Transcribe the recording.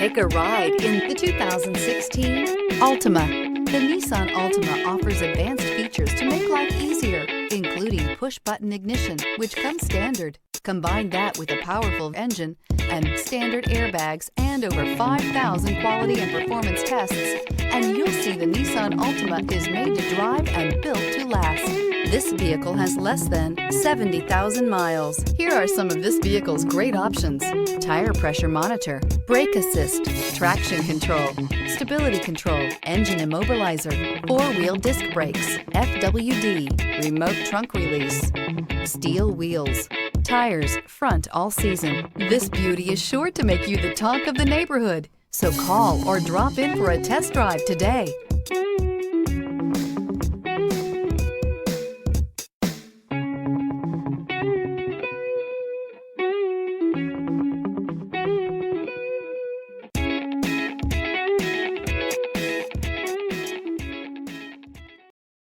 Take a ride in the 2016 Altima. The Nissan Altima offers advanced features to make life easier, including push-button ignition, which comes standard. Combine that with a powerful engine and standard airbags and over 5,000 quality and performance tests, and you'll see the Nissan Altima is made to drive and built to last. This vehicle has less than 70,000 miles. Here are some of this vehicle's great options: tire pressure monitor, brake assist, traction control, stability control, engine immobilizer, four-wheel disc brakes, FWD, remote trunk release, steel wheels, tires front all season. This beauty is sure to make you the talk of the neighborhood. So call or drop in for a test drive today.